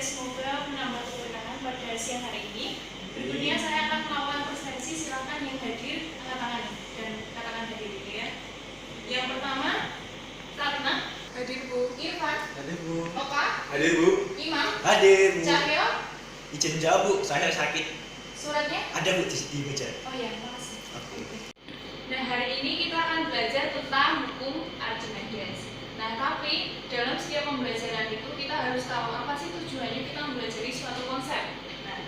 semoga menambah kewenangan pada siang hari ini. Berikutnya saya akan melakukan presentasi, silakan yang hadir angkat tangan dan katakan hadir gitu ya. Yang pertama, Ratna. Hadir Bu. Irfan. Hadir Bu. Oka. Hadir Bu. Imam. Hadir Bu. Cahyo. Izin jawab Bu, saya sakit. Suratnya? Ada Bu di meja. Oh iya, makasih. Oke. Nah, hari ini kita akan belajar tentang hukum Archimedes. Nah, tapi dalam setiap pembelajaran itu kita harus tahu apa sih tujuannya kita mempelajari suatu konsep. Nah,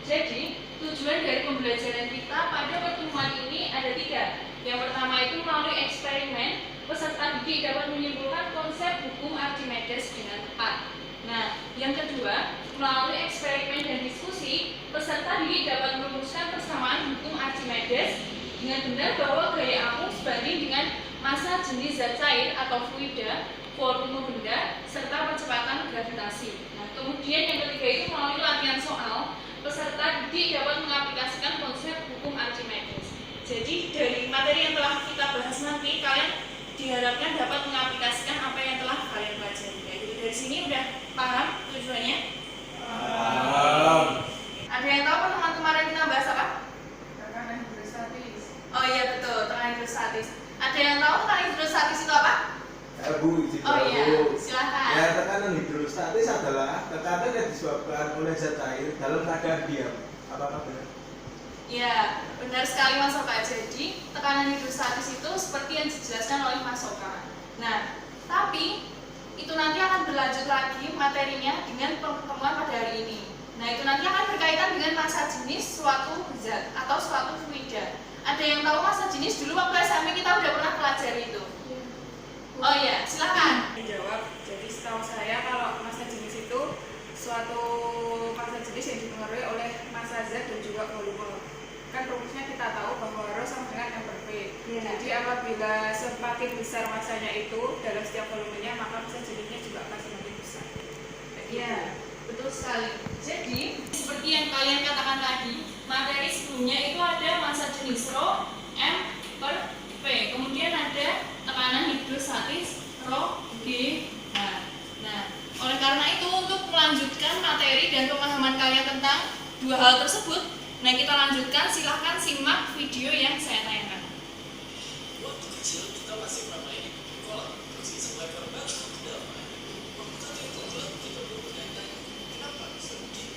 jadi tujuan dari pembelajaran kita pada pertemuan ini ada 3. Yang pertama itu melalui eksperimen, peserta didik dapat menyimpulkan konsep hukum Archimedes dengan tepat. Nah, yang kedua, melalui eksperimen dan diskusi, peserta didik dapat merumuskan persamaan hukum Archimedes dengan benar bahwa gaya arus sebanding dengan massa jenis zat cair atau fluida, volume benda, serta percepatan gravitasi. Nah, kemudian yang ketiga itu melalui latihan soal, peserta didik dapat mengaplikasikan konsep hukum Archimedes. Jadi dari materi yang telah kita bahas nanti, kalian diharapkan dapat mengaplikasikan apa yang telah kalian pelajari. Jadi dari sini udah paham tujuannya? Paham. Ada yang tahu pertemuan kemarin kita bahas apa? Tekanan hidrostatis. Oh iya betul, tekanan hidrostatis. Ada yang tahu tekanan hidrostatis itu apa? Bu, izin Oh jawab, iya, Bu. silakan. Ya, tekanan hidrostatis adalah tekanan yang disebabkan oleh zat cair dalam keadaan diam. Apakah benar? Ya, benar sekali Mas Oka. Jadi, tekanan hidrostatis itu seperti yang dijelaskan oleh Mas Oka. Nah, tapi itu nanti akan berlanjut lagi materinya dengan pertemuan pada hari ini. Nah, itu nanti akan berkaitan dengan massa jenis suatu zat atau suatu fluida. Ada yang tahu massa jenis? Dulu waktu SMP kita udah pernah pelajari itu. Oh iya, silakan. Menjawab. Jadi setahu saya kalau massa jenis itu suatu massa jenis yang dipengaruhi oleh massa zat dan juga volume. Kan rumusnya kita tahu bahwa rho sama dengan m per v. Ya. Jadi apabila semakin besar massanya itu dalam setiap volumenya, maka massa jenisnya juga akan semakin besar. Iya, betul sekali. Jadi, seperti yang kalian katakan tadi, materi sebelumnya itu ada massa jenis rho m per v. Kemudian ada tekanan hidrostatis rho g h. Nah, oleh karena itu untuk melanjutkan materi dan pemahaman kalian tentang dua hal tersebut, nah kita lanjutkan, silahkan simak video yang saya tayangkan. Waktu kecil kita masih bermain di kolam, terus sampai terbang tidak main. Waktu tadi keluar kita bertanya-tanya, kenapa bisa begini?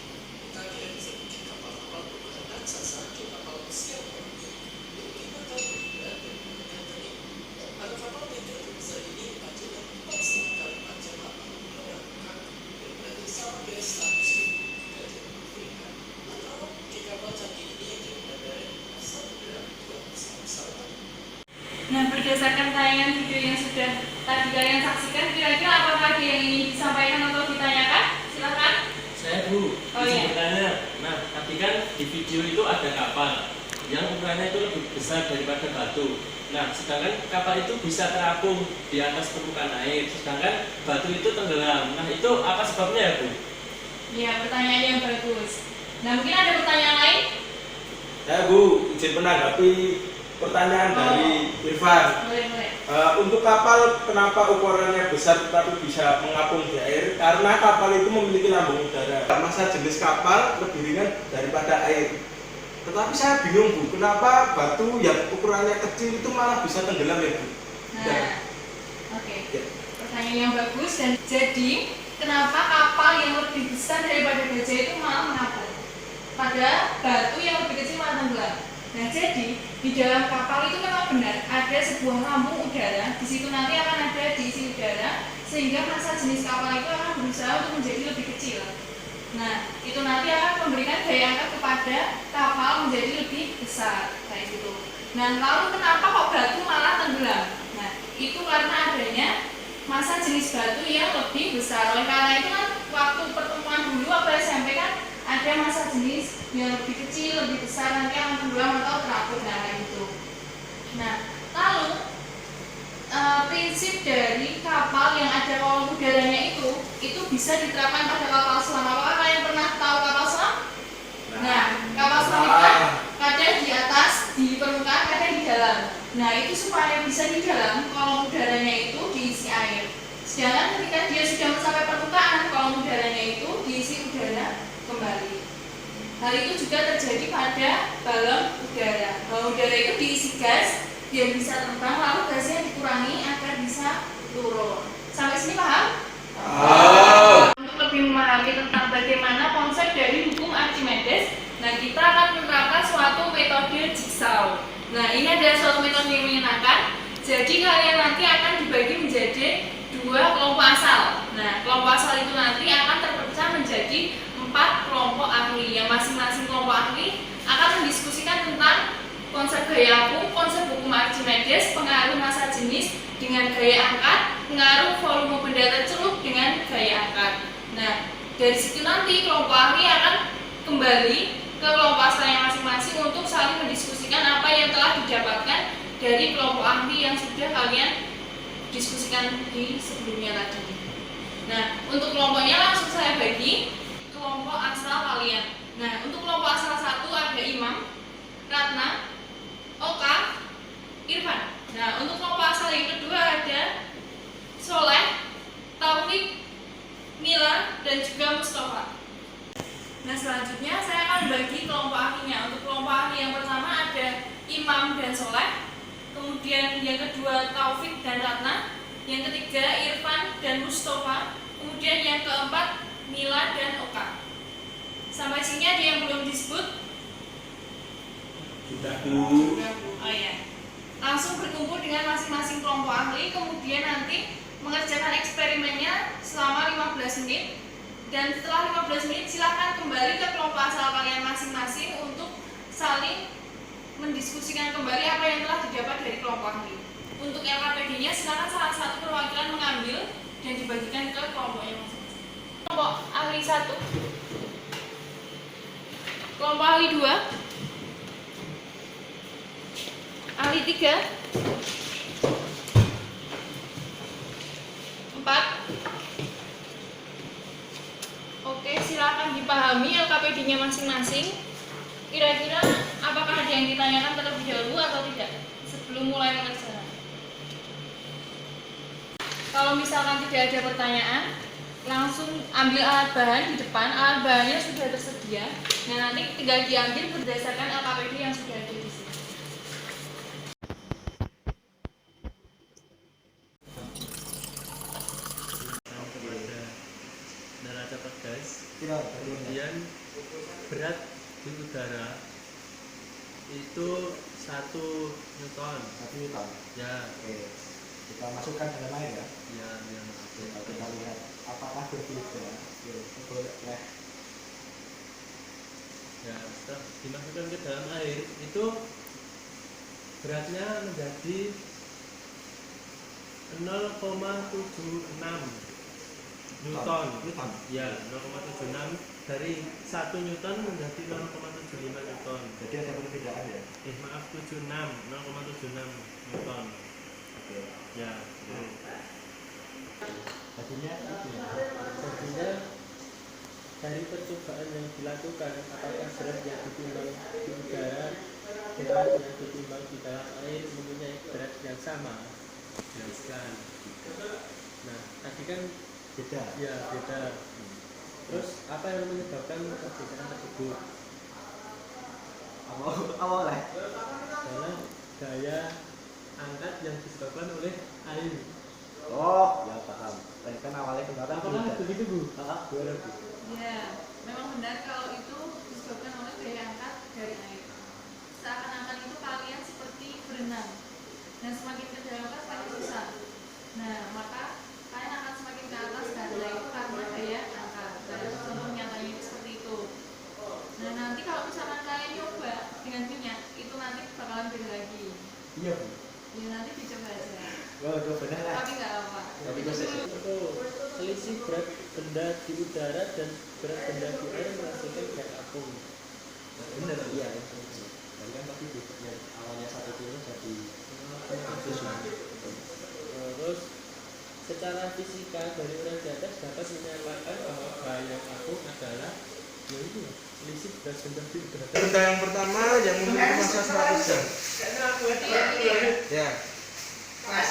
Kalian bisa bikin kapal-kapal berbahan raksasa atau kapal pesiar? Lalu kita tahu ya, tadi ada kapal yang tidak bisa ini aja dan 4,5 kali macam apa? Mengangkat dan berarti sampai 100 ribu derajat Afrika. Atau kapal canggih ini yang dibuat dari asal dan buat besar-besar. Nah, berdasarkan tayangan video yang sudah tadi kalian saksikan, kira-kira apakah ada yang ingin disampaikan atau ditanyakan? Silahkan. Saya Bu, Oh, izin iya. bertanya. Nah, tadi kan di video itu ada kapal yang ukurannya itu lebih besar daripada batu. Nah, sedangkan kapal itu bisa terapung di atas permukaan air, sedangkan batu itu tenggelam. Nah, itu apa sebabnya ya Bu? Ya, pertanyaan yang bagus. Nah, mungkin ada pertanyaan lain? Ya, Bu, izin menanggapi pertanyaan dari Irfan. Boleh. Untuk kapal, kenapa ukurannya besar tetapi bisa mengapung di air? Karena kapal itu memiliki lambung udara. Massa jenis kapal lebih ringan daripada air. Tetapi saya bingung, Bu, kenapa batu yang ukurannya kecil itu malah bisa tenggelam ya, Bu? Nah, oke. Ya. Pertanyaan yang bagus. Dan jadi, kenapa kapal yang lebih besar daripada gajah itu malah mengapung? Pada batu yang lebih kecil malah tenggelam. Nah, jadi di dalam kapal itu memang benar ada sebuah lambung udara. Di situ nanti akan ada diisi udara sehingga massa jenis kapal itu akan berusaha untuk menjadi lebih kecil. Nah, itu nanti akan memberikan daya angkat kepada kapal menjadi lebih besar kayak gitu. Nah, lalu kenapa kok batu malah tenggelam? Nah, itu karena adanya massa jenis batu yang lebih besar. Oleh karena itu kan waktu pertemuan dulu waktu SMP kan ada massa jenis yang lebih kecil, lebih besar, nanti akan tenggelam atau terapung, nah kayak gitu. Nah, lalu prinsip dari kapal yang ada kolom udaranya itu bisa diterapkan pada kapal selam. Apakah kalian pernah tahu kapal selam? Nah, kapal selam itu kan kadang di atas, di permukaan, kadang di dalam. Nah, itu supaya bisa di dalam, kolom udaranya itu diisi air. Sedangkan ketika dia sudah mencapai permukaan, kolom udaranya itu diisi Hal itu juga terjadi pada balon udara. Balon udara itu diisi gas, dia bisa terbang, lalu gasnya dikurangi agar bisa turun. Sampai sini paham? Untuk lebih memahami tentang bagaimana konsep dari hukum Archimedes, nah kita akan menerapkan suatu metode jigsaw. Nah ini adalah suatu metode yang menyenangkan. Jadi kalian nanti akan dibagi menjadi dua kelompok asal. Nah kelompok asal itu nanti akan terpecah menjadi 4 kelompok ahli. Yang masing-masing kelompok ahli akan mendiskusikan tentang konsep gaya apung, konsep hukum Archimedes, pengaruh massa jenis dengan gaya angkat, pengaruh volume benda tercelup dengan gaya angkat. Nah, dari situ nanti kelompok ahli akan kembali ke kelompok asalnya masing-masing untuk saling mendiskusikan apa yang telah didapatkan dari kelompok ahli yang sudah kalian diskusikan di sebelumnya tadi. Nah, untuk kelompoknya langsung saya bagi kelompok asal kalian. Nah, untuk kelompok asal 1 ada Imam, Ratna, Oka, Irfan. Nah, untuk kelompok asal yang kedua ada Soleh, Taufik, Mila, dan juga Mustafa. Nah, selanjutnya saya akan bagi kelompok ahlinya. Untuk kelompok ahli yang pertama ada Imam dan Soleh, kemudian yang kedua Taufik dan Ratna, yang ketiga Irfan dan Mustafa, kemudian yang keempat Mila dan Oka. Sampai sini ada yang belum disebut? Sudah Bu. Oh ya. Langsung berkumpul dengan masing-masing kelompok ahli, kemudian nanti mengerjakan eksperimennya selama 15 menit. Dan setelah 15 menit silakan kembali ke kelompok asal kalian masing-masing untuk saling mendiskusikan kembali apa yang telah didapat dari kelompok ahli. Untuk LKPD-nya silakan salah satu perwakilan mengambil dan dibagikan ke kelompoknya masing-masing. Kelompok ahli 1, kelompok ahli 2, ahli 3, 4. Oke, silakan dipahami LKPD-nya masing-masing. Kira-kira apakah ada yang ditanyakan terlebih dahulu atau tidak sebelum mulai mengerjakan? Kalau misalkan tidak ada pertanyaan, langsung ambil alat bahan di depan. Alat bahannya sudah tersedia. Nah, nanti tinggal diambil berdasarkan LKPD yang sudah ada di sini. Kepada neraca gas, kemudian berat di udara itu 1 Newton. 1 Newton. Ya, Oke. Kita masukkan dalam air ya. ya, yang Kita lihat apakah berbeda. Boleh. ya, setelah dimasukkan ke dalam air itu beratnya menjadi 0,76 Newton. Newton. Ya, 0,76 dari 1 Newton menjadi 0,75 Newton. Jadi ada perbedaan ya. Maaf, 76, 0,76 Newton. Oke. Ya, Jadinya itu ya. jadinya dari percobaan yang dilakukan, apakah berat yang ditimbang di udara dengan yang ditimbang di dalam air mempunyai berat yang sama? Jelaskan. Nah, tadi kan Beda. ya beda. Terus apa yang menyebabkan perbedaan tersebut? Awal lah. Karena daya angkat yang disebabkan oleh air. Oh, ya paham. Tadi kan awalnya kendaraan. Apakah begitu Bu? Boleh Bu. Ya, memang benar kalau itu disebabkan oleh daya angkat dari air. Seakan-akan itu kalian seperti berenang. Dan semakin ke dalam kan semakin susah. Nah, maka kalian akan semakin ke atas karena itu karena daya angkat. Dan contoh nyatanya itu seperti itu. Nah, nanti kalau misalkan kalian coba dengan minyak, itu nanti bakalan beda lagi. Iya Bu. Ya nanti dicoba aja. Oh, benar lah. Tapi nggak apa. Tapi proses ya. Itu selisih berat benda di udara dan berat benda di air menghasilkan gaya apung. Benar iya ya. Tadi kan tadi yang awalnya 1 kilo jadi 100. Terus secara fisika dari uraian di atas dapat menyatakan bahwa gaya apung adalah yaitu selisih berat benda di udara. Benda yang pertama yang memiliki massa 100 gram. Ya. Kita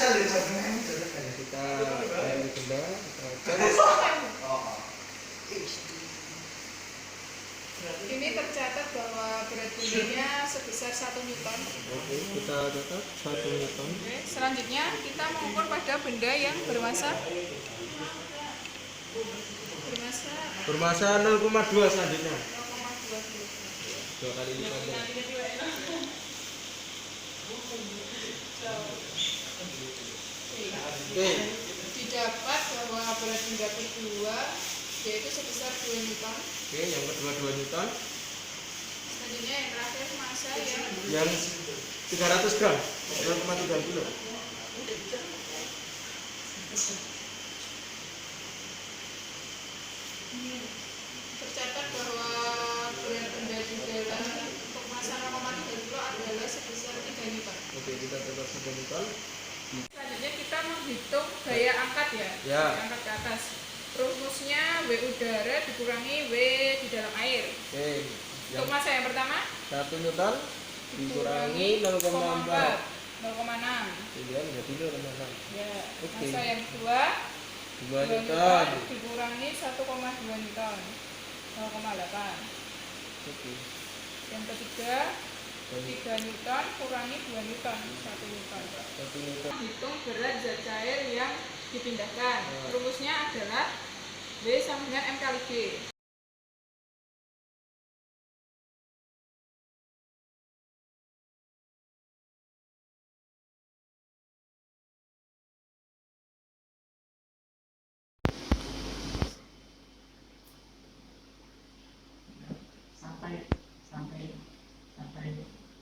ambil benda, kita cek. Ini tercatat bahwa berat bendanya sebesar 1 Newton. Oke, kita catat 1 Newton. Oke, selanjutnya kita mengukur pada benda yang bermasa Bermasa 0,2 selanjutnya. 0,2 kg. 2 kali lipatnya. Oke. Didapat bahwa berat benda kedua yaitu sebesar 2 Newton. Oke, yang kedua 2 Newton. Selanjutnya yang terakhir massa Yang 300 gram, 0,3 kilo. tercatat bahwa berat benda di dalam untuk massa 0,3 kilo adalah sebesar 3 Newton. Oke, kita catat 3 Newton. Selanjutnya kita menghitung gaya angkat ya. Ya. Gaya angkat ke atas. Rumusnya W udara dikurangi W di dalam air. Oke, Untuk massa yang pertama 1 Newton dikurangi 0,4. 0,6. Sehingga menjadi 0,6. Ya. Oke. Massa yang kedua 2 Newton Newton. dikurangi 1,2 Newton. 0,8. Oke. Yang ketiga 3 Newton kurangi 2 Newton 1 Newton. 1 Newton. Hitung berat zat cair yang dipindahkan. Rumusnya adalah W sama dengan M kali G.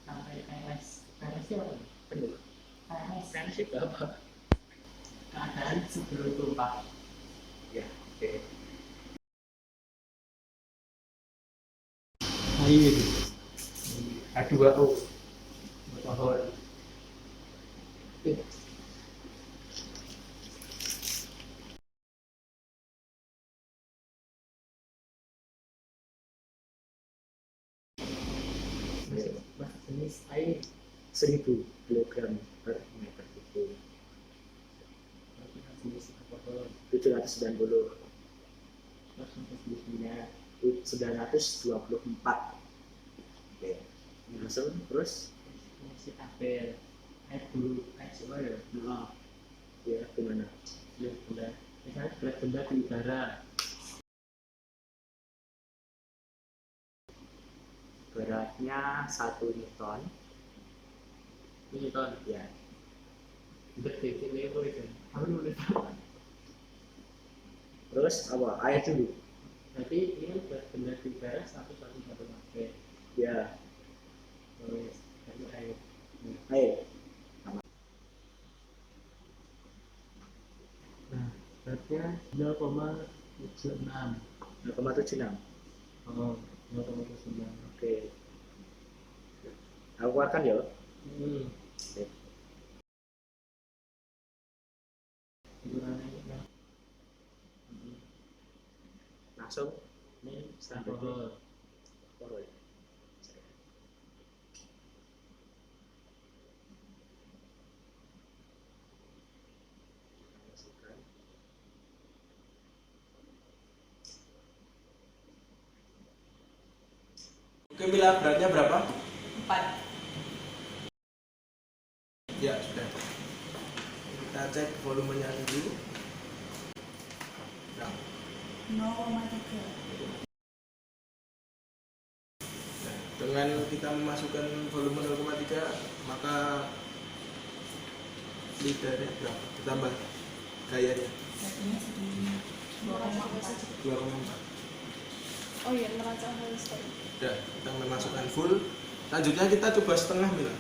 sampai PLS itu apa? PLS itu apa? Keadaan sebelum tumpah. Ya, oke. Air H2O alkohol. Jenis air 1000 kg per meter kubik. Jenis alkohol 790. Jenisnya 924. Oke. Langsung terus si tabel air dulu air coba ya. Nah, Ya, gimana? ya benda. Misalnya berat benda di udara. Beratnya 1 Newton. Ini ton Ya. betul itu itu. Aku boleh tahu. Terus apa? Air dulu. Berarti ini kan berat benda di udara 1,1 meter. Ya. Terus dari air. Air. Nah, beratnya 0,76. 0,76. Oh, 0,76. Oke. Aku keluarkan ya. Oke. Langsung Ini alkohol. alkohol. Masukkan. Oke, Mila, beratnya berapa? 4. Ya, sudah. Kita cek volumenya dulu. Nah, 0,3. dengan kita memasukkan volume 0,3, maka lidarnya berapa? Ditambah gayanya Jadinya segini 2,4. 2,4. Oh iya, neraca halus tadi. Sudah, kita memasukkan full. Selanjutnya kita coba setengah, Mila.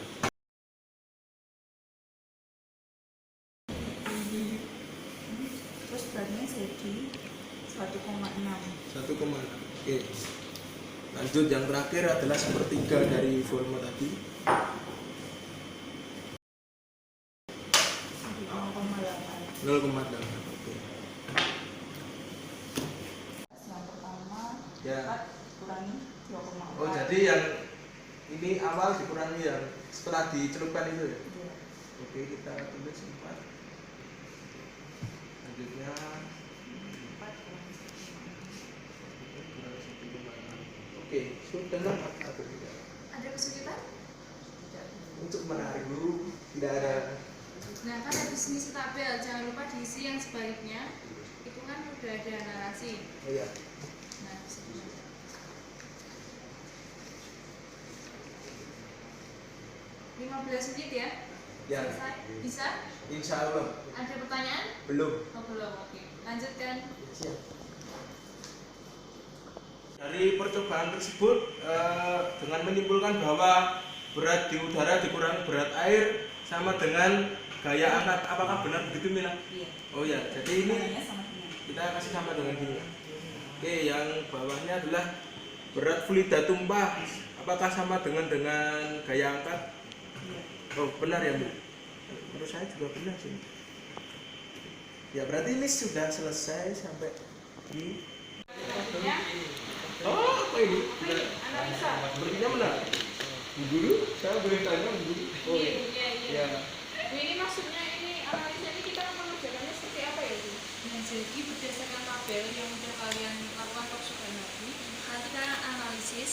Terus beratnya jadi 1,6. 1,6. Oke. Lanjut, yang terakhir adalah sepertiga dari volume tadi. 0,8. Oke. Yang pertama Ya. 4 kurangi 2,4. Oh, jadi yang ini awal dikurangi yang setelah dicelupkan itu ya. Iya. Oke, kita tulis 4. Selanjutnya 4 kurangi 1,6. Oke. sudah sangat atur udara. Ada kesulitan? Untuk menarik dulu tidak ada. Nah, kan ada definisi tabel, jangan lupa diisi yang sebaliknya. Itu kan udah ada narasi. Oh iya. Nah, sebenarnya. 15 menit ya? Ya. Selesai? Bisa? Insya Allah Ada pertanyaan? belum. Oh, belum, oke. Lanjutkan. Siap. Dari percobaan tersebut dengan menyimpulkan bahwa berat di udara dikurangi berat air sama dengan gaya angkat. Apakah benar begitu, Mina? Iya. Oh ya, jadi ini Namanya sama dengan. kita kasih sama dengan ini. Oke, yang bawahnya adalah berat fluida tumpah. Apakah sama dengan gaya angkat? Iya. Oh, benar ya, Bu? Menurut saya juga benar sih. Ya, berarti ini sudah selesai sampai di. Ya, Oh, apa ini? analisa. Sepertinya benar. Bu Guru, saya boleh tanya, Bu Guru? Oh, Iya, iya. iya. Ya. Bu, ini maksudnya ini analisa ini kita mengerjakannya seperti apa ya, Bu? Nah, jadi berdasarkan tabel yang sudah kalian lakukan workshop nanti kalian analisis.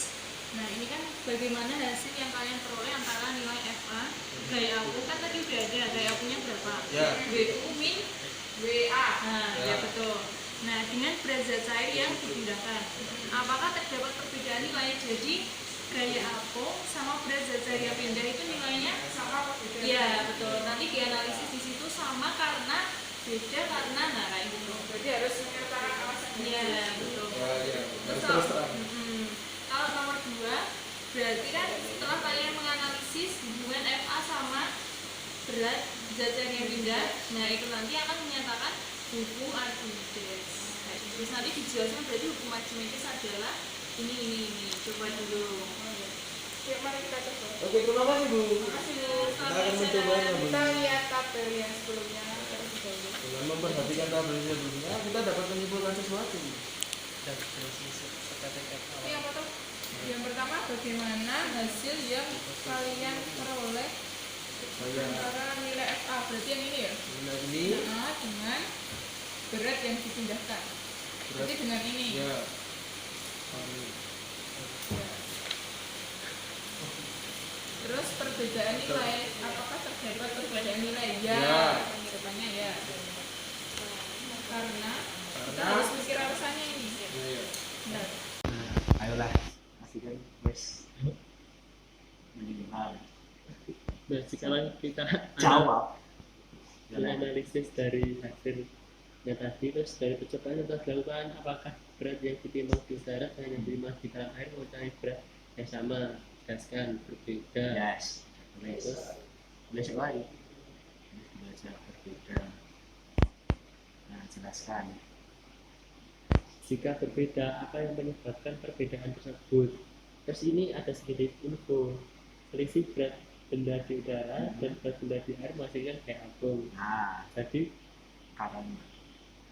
Nah, ini kan bagaimana hasil yang kalian peroleh antara nilai FA, gaya aku kan tadi udah ada, gaya akunya berapa? Ya. WU min WA. Nah, Ya. ya betul. Nah, dengan berat zat cair yang dipindahkan, apakah terdapat perbedaan nilai? Jadi gaya apung sama berat zat cair yang pindah itu nilainya Sama apa beda? iya betul. Nanti dianalisis di situ sama karena beda karena nah kayak gitu. Jadi harus menyertakan alasan. Iya betul. Ya, ya. Harus Betul. terus terang. Kalau nomor 2 berarti kan setelah kalian menganalisis hubungan FA sama berat zat cair yang pindah, nah itu nanti akan menyatakan hukum Archimedes. Terus nanti dijelaskan berarti hukum Archimedes adalah ini. Coba dulu. Yuk, mari kita coba. Oke, terima kasih, Bu. Terima kasih Bu. Kita akan mencoba Kita lihat tabel yang sebelumnya terlebih dahulu. dengan memperhatikan tabel sebelumnya, kita dapat menyimpulkan sesuatu. Ini apa tuh? Yang pertama, bagaimana hasil yang kalian peroleh antara nilai FA, berarti yang ini ya? Nah, ini Nah, dengan berat yang dipindahkan. Berarti dengan ini. ya. Terus perbedaan nilai, apakah terdapat perbedaan nilai? Ya. Jawabannya ya. Karena kita Karena harus mikir alasannya ini. ya. Benar. Ayolah, masih kan wes minimal Nah, sekarang kita jawab. analisis dari hasil yang tadi, terus dari percobaan yang telah dilakukan, apakah berat yang ditimbang di udara dan yang ditimbang di dalam air mempunyai berat yang sama? Jelaskan berbeda. Yes. Terus Besok lagi. Belajar berbeda. Nah, jelaskan. jika berbeda, apa yang menyebabkan perbedaan tersebut? Terus ini ada sedikit info. Selisih berat benda di udara dan berat benda di air menghasilkan kayak apung. Nah, Jadi karena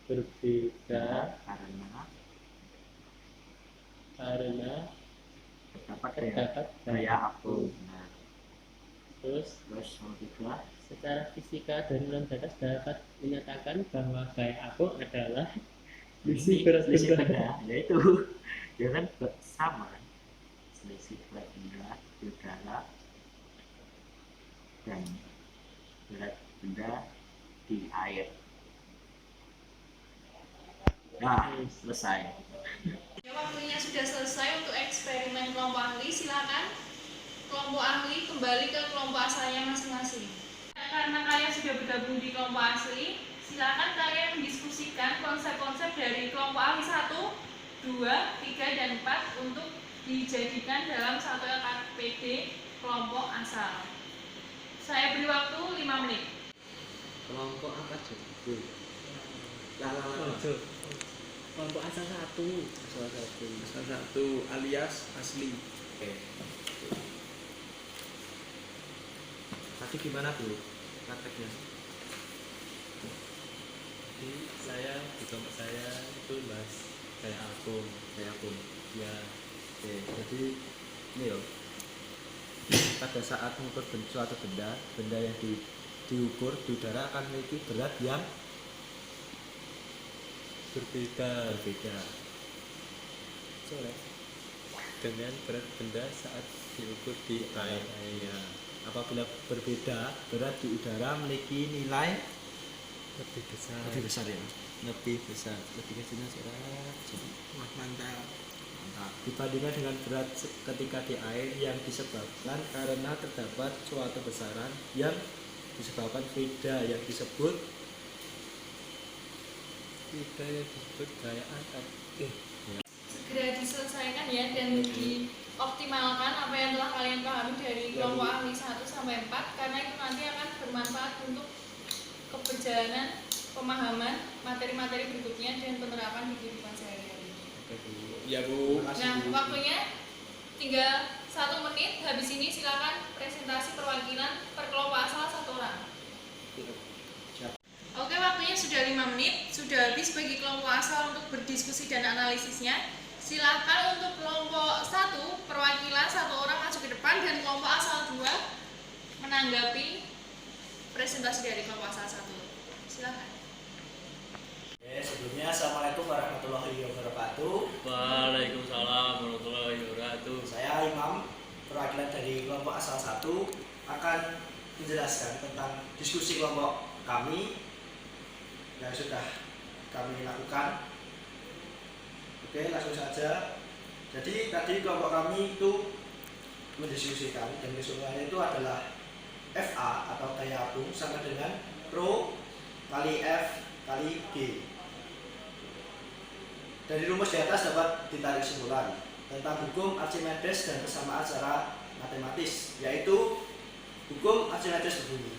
berbeda karena terdapat terdapat gaya apung. Nah, Terus terus yang kedua, secara fisika dari ulang data dapat menyatakan bahwa gaya apung adalah selisih berat selisih benda. benda, yaitu ya kan sama kan? Selisih berat benda di udara dan berat benda di air. Nah, selesai. Ya, waktunya sudah selesai untuk eksperimen kelompok ahli. Silakan kelompok ahli kembali ke kelompok asalnya masing-masing. Karena kalian sudah bergabung di kelompok asli, silakan kalian mendiskusikan konsep-konsep dari kelompok ahli 1, 2, 3, dan 4 untuk dijadikan dalam satu LKPD kelompok asal. Saya beri waktu 5 menit. Kelompok apa jadi? Kelompok asal satu. Asal satu alias asli. Oke. Tadi gimana Bu prakteknya? Jadi saya di kelompok saya itu bahas kayak apung. Kayak aku. Ya, Oke, jadi ini loh. Pada saat mengukur suatu benda yang diukur di udara akan memiliki berat yang berbeda. berbeda. Soleh. dengan berat benda saat diukur di air. Ya. Apabila berbeda, berat di udara memiliki nilai Lebih besar. lebih besar ya. Lebih besar. Lebih kecilnya mantap. Dibandingkan dengan berat ketika di air yang disebabkan karena terdapat suatu besaran yang disebabkan fluida yang disebut gaya angkat. Segera diselesaikan ya dan dioptimalkan apa yang telah kalian pahami dari kelompok ahli 1 sampai 4 karena itu nanti akan bermanfaat untuk keberjalanan pemahaman materi-materi berikutnya dan penerapan di kehidupan sehari-hari. Ya Bu. Nah, waktunya tinggal 1 menit. Habis ini silakan presentasi perwakilan per kelompok asal 1 orang. Oke, waktunya sudah 5 menit. Sudah habis bagi kelompok asal untuk berdiskusi dan analisisnya. Silakan untuk kelompok 1 perwakilan 1 orang maju ke depan dan kelompok asal 2 menanggapi presentasi dari kelompok asal 1. Silakan. Oke, sebelumnya Assalamualaikum warahmatullahi wabarakatuh. Waalaikumsalam warahmatullahi wabarakatuh. Saya Imam, perwakilan dari kelompok asal 1 akan menjelaskan tentang diskusi kelompok kami yang sudah kami lakukan. Oke, langsung saja. Jadi tadi kelompok kami itu mendiskusikan dan kesimpulannya itu adalah FA atau gaya apung sama dengan Rho kali F kali G. Dari rumus di atas dapat ditarik kesimpulan tentang hukum Archimedes dan persamaan secara matematis, yaitu hukum Archimedes berbunyi: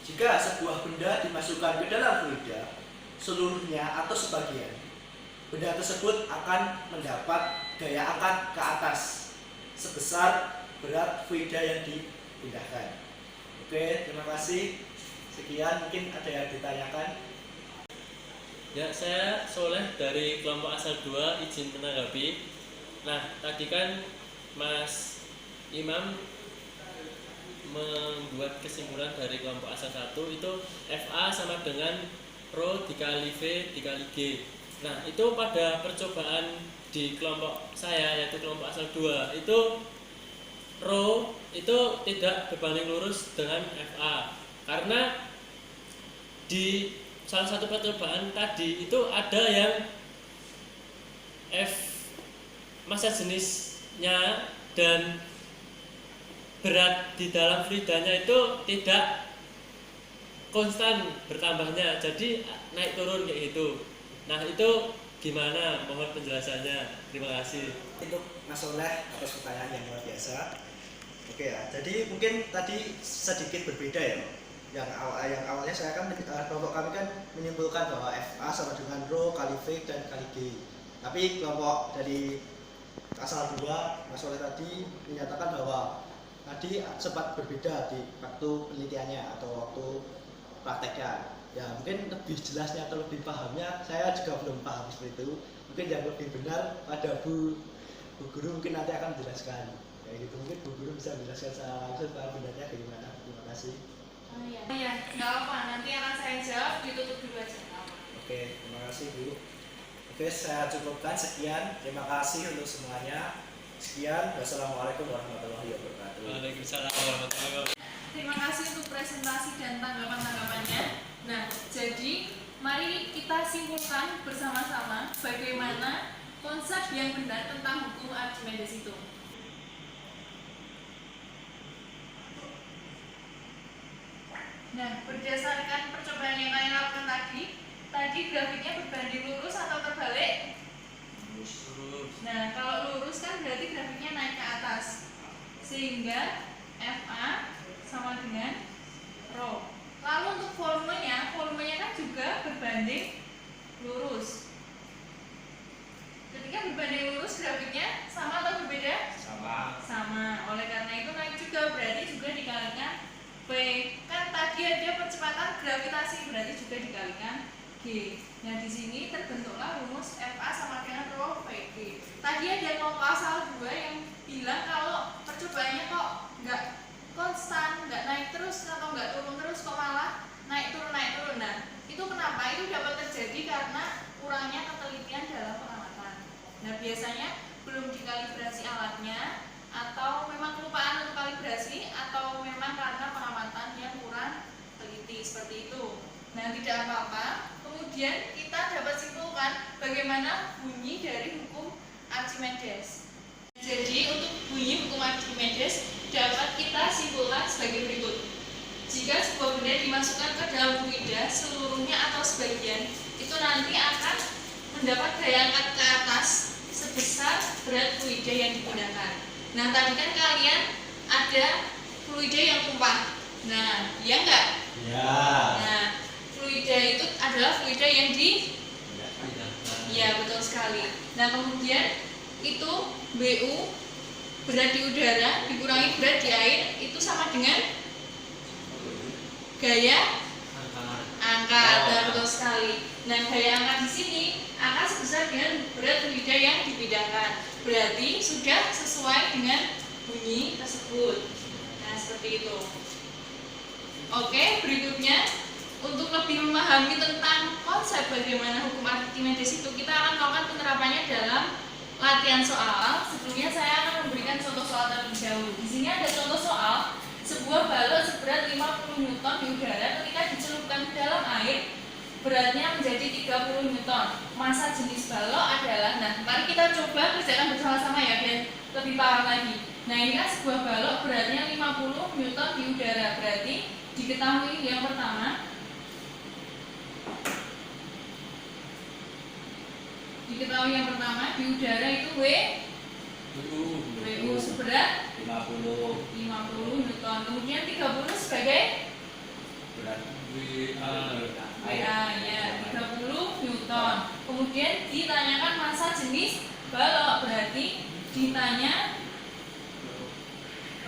jika sebuah benda dimasukkan ke dalam fluida, seluruhnya atau sebagian, benda tersebut akan mendapat gaya angkat ke atas sebesar berat fluida yang dipindahkan. Oke, terima kasih. Sekian, mungkin ada yang ditanyakan. Ya, saya Soleh dari kelompok asal 2 izin menanggapi. Nah, tadi kan Mas Imam membuat kesimpulan dari kelompok asal 1 itu FA sama dengan Rho dikali V dikali G. Nah, itu pada percobaan di kelompok saya yaitu kelompok asal 2 itu Rho itu tidak berbanding lurus dengan FA karena di salah satu percobaan tadi itu ada yang F massa jenisnya dan berat di dalam fluidanya itu tidak konstan bertambahnya, jadi naik turun kayak gitu. Nah, itu gimana? Mohon penjelasannya. Terima kasih. Untuk Mas Soleh atas pertanyaan yang luar biasa. Oke ya, jadi mungkin tadi sedikit berbeda ya. Yang awalnya saya kan kelompok kami kan menyimpulkan bahwa FA sama dengan Rho kali V dan kali G. Tapi kelompok dari asal 2 Mas Soleh tadi menyatakan bahwa tadi sempat berbeda di waktu penelitiannya atau waktu prakteknya. Ya mungkin lebih jelasnya atau lebih pahamnya saya juga belum paham seperti itu. Mungkin yang lebih benar pada Bu Guru mungkin nanti akan menjelaskan. Kayak gitu, mungkin Bu Guru bisa menjelaskan secara langsung benarnya bagaimana. Terima kasih. Oh iya, nggak apa, nanti akan saya jawab, ditutup dulu aja. Oke, terima kasih Bu. Oke, saya cukupkan sekian. Terima kasih untuk semuanya. Sekian, wassalamualaikum warahmatullahi wabarakatuh. Waalaikumsalam warahmatullahi wabarakatuh. Terima kasih untuk presentasi dan tanggapan-tanggapannya. Nah, jadi mari kita simpulkan bersama-sama bagaimana konsep yang benar tentang hukum Archimedes itu. Nah, berdasarkan percobaan yang kalian lakukan tadi grafiknya berbanding lurus atau terbalik? Lurus. Nah, kalau lurus kan berarti grafiknya naik ke atas, sehingga FA sama dengan Rho. Lalu untuk volumenya kan juga berbanding lurus. Ketika berbanding lurus, grafiknya sama atau berbeda? Sama. Oleh karena itu naik juga, berarti juga dikalikan P. Kan tadi ada percepatan gravitasi, berarti juga dikalikan G. Nah, di sini terbentuklah rumus FA sama dengan Rho VG. Tadi ada kelompok asal 2 yang bilang kalau percobaannya kok nggak konstan, nggak naik terus atau nggak turun terus, kok malah naik turun. Nah, itu kenapa? Itu dapat terjadi karena kurangnya ketelitian dalam pengamatan. Nah, biasanya belum kalibrasi alatnya, atau memang kelupaan untuk kalibrasi, atau memang karena pengamatan yang kurang teliti seperti itu. Nah, tidak apa-apa. Kemudian kita dapat simpulkan bagaimana bunyi dari hukum Archimedes. Jadi untuk bunyi hukum Archimedes dapat kita simpulkan sebagai berikut. Jika sebuah benda dimasukkan ke dalam fluida seluruhnya atau sebagian, itu nanti akan mendapat gaya angkat ke atas sebesar berat fluida yang digunakan. Nah, tadi kan kalian ada fluida yang tumpah. Nah, iya enggak? Ya. Nah, fluida itu adalah fluida yang ya, betul sekali. Nah, kemudian itu BU berat di udara dikurangi berat di air itu sama dengan gaya angkat. Nah, betul sekali. Nah, gaya angkat di sini akan sebesar dengan berat fluida yang dipindahkan. Berarti sudah sesuai dengan bunyi tersebut. Nah, seperti itu. Oke, berikutnya untuk lebih memahami tentang konsep bagaimana hukum Archimedes itu, kita akan melakukan penerapannya dalam latihan soal. Sebelumnya saya akan memberikan contoh soal terlebih dahulu. Di sini ada contoh soal, sebuah balok seberat 50 Newton di udara ketika dicelupkan ke dalam air, beratnya menjadi 30 Newton. Massa jenis balok adalah, nah mari kita coba kerjakan bersama-sama ya biar lebih paham lagi. Nah, ini kan sebuah balok beratnya 50 Newton di udara, berarti diketahui yang pertama di udara itu WU seberat 50 Newton. Kemudian 30 sebagai WA ya, 30 Newton. Kemudian ditanyakan massa jenis balok, berarti ditanya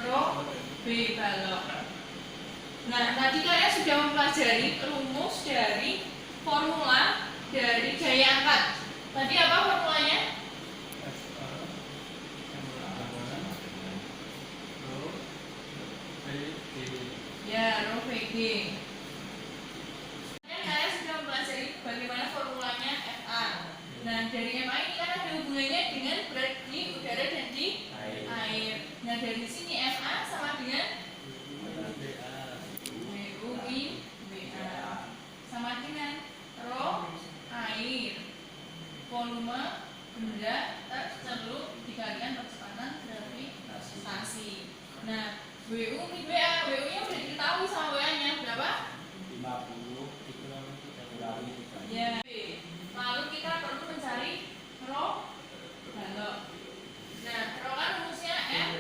rho B balok. Nah, tadi kalian sudah mempelajari rumus dari formula dari gaya angkat. Tadi apa formulanya? Ya, rho VG. Kalian sudah mempelajari bagaimana formulanya FA. Nah, dari FA ini kan ada hubungannya dengan berat di udara dan di air. Nah, dari sini FA sama dengan WA sama dengan rho air, volume benda tercelup dikalikan percepatan gravitasi. Nah, WU nya udah diketahui sama WA nya berapa? 50 dikurangi 3. Ya. Lalu kita perlu mencari rho balok. Nah, rho kan rumusnya M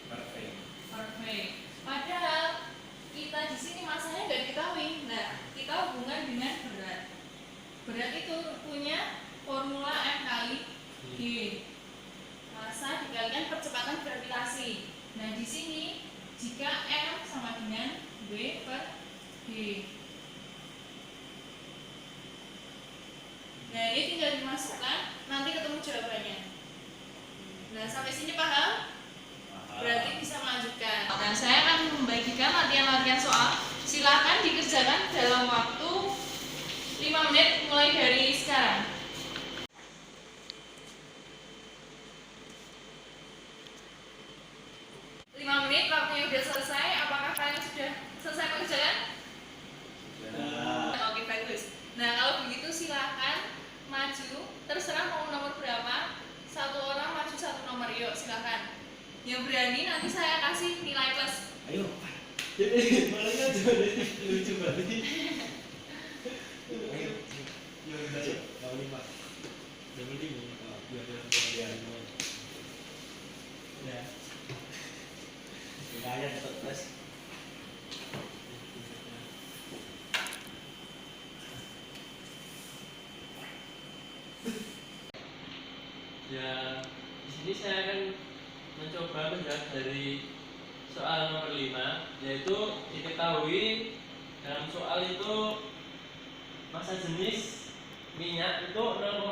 perfect. Padahal kita di sini masanya nggak diketahui. Nah, kita hubungan dengan berat. Berat itu punya formula F kali G. Massa dikalikan percepatan gravitasi. Nah, di sini jika M sama dengan V per G. Nah, ini tinggal dimasukkan, nanti ketemu jawabannya. Nah, sampai sini paham? Berarti bisa melanjutkan. Nah, saya akan membagikan latihan-latihan soal. Silakan dikerjakan dalam waktu 5 menit mulai dari sekarang. 5 menit waktunya sudah selesai. Apakah kalian sudah selesai mengerjakan? Oke, bagus. Nah, kalau begitu silakan maju. Terserah mau nomor berapa. Satu orang maju satu nomor. Yuk, silakan. Yang berani nanti saya kasih nilai plus. Ayo. Ini malah coba lucu banget. Ayo. Yo, ayo. Mau 5. Jangan dingin. Biar ya. Kaya dapat plus. Ya, di sini saya akan mencoba menjawab dari soal nomor 5, yaitu diketahui dalam soal itu massa jenis minyak itu 0,8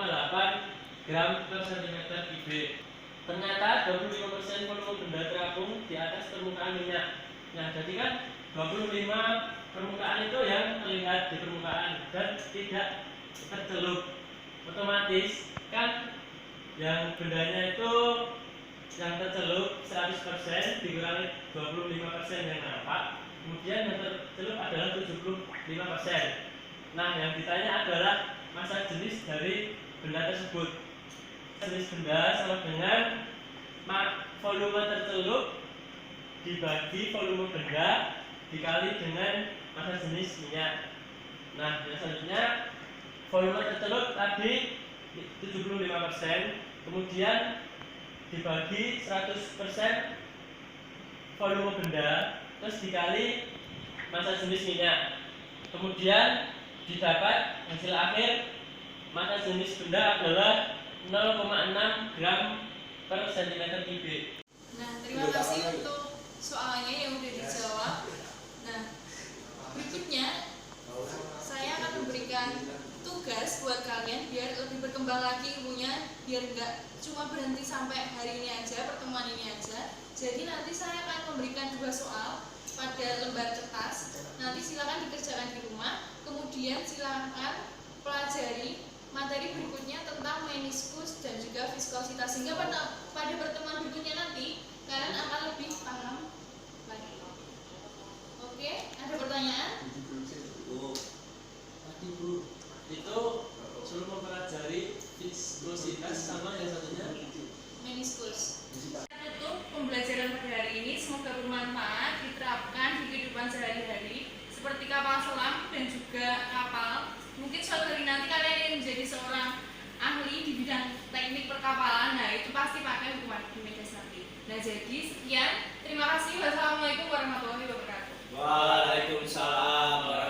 gram per cm kubik. Ternyata 25% volume benda terapung di atas permukaan minyak. Nah, jadi kan 25 permukaan itu yang terlihat di permukaan dan tidak tercelup. Otomatis kan yang bendanya itu yang tercelup 100% dikurangi 25% yang nampak, kemudian yang tercelup adalah 75%. Nah, yang ditanya adalah massa jenis dari benda tersebut. Jenis benda sama dengan volume tercelup dibagi volume benda dikali dengan massa jenis minyak. Nah, yang selanjutnya volume tercelup tadi 75%, kemudian dibagi 100% volume benda, terus dikali massa jenis minyak. Kemudian didapat hasil akhir massa jenis benda adalah 0,6 gram per cm kubik. Nah, terima kasih untuk soalnya yang udah dijawab. Nah, berikutnya saya akan memberikan tugas buat kalian biar lebih berkembang lagi ilmunya, biar nggak cuma berhenti sampai hari ini aja, pertemuan ini aja. Jadi nanti saya akan memberikan 2 soal pada lembar kertas. Nanti silakan dikerjakan di rumah. Kemudian silakan pelajari materi berikutnya tentang meniskus dan juga viskositas, sehingga pada pertemuan berikutnya nanti kalian akan lebih paham lagi. Oke, ada pertanyaan? Itu suruh mempelajari viskositas sama yang satunya Meniskus. Untuk pembelajaran pada hari ini semoga bermanfaat, diterapkan di kehidupan sehari-hari seperti kapal selam dan juga kapal. Mungkin suatu hari nanti kalian ingin menjadi seorang ahli di bidang teknik perkapalan, nah itu pasti pakai buku Archimedes nanti. Nah jadi sekian, terima kasih. Wassalamualaikum warahmatullahi wabarakatuh. Waalaikumsalam warahmatullahi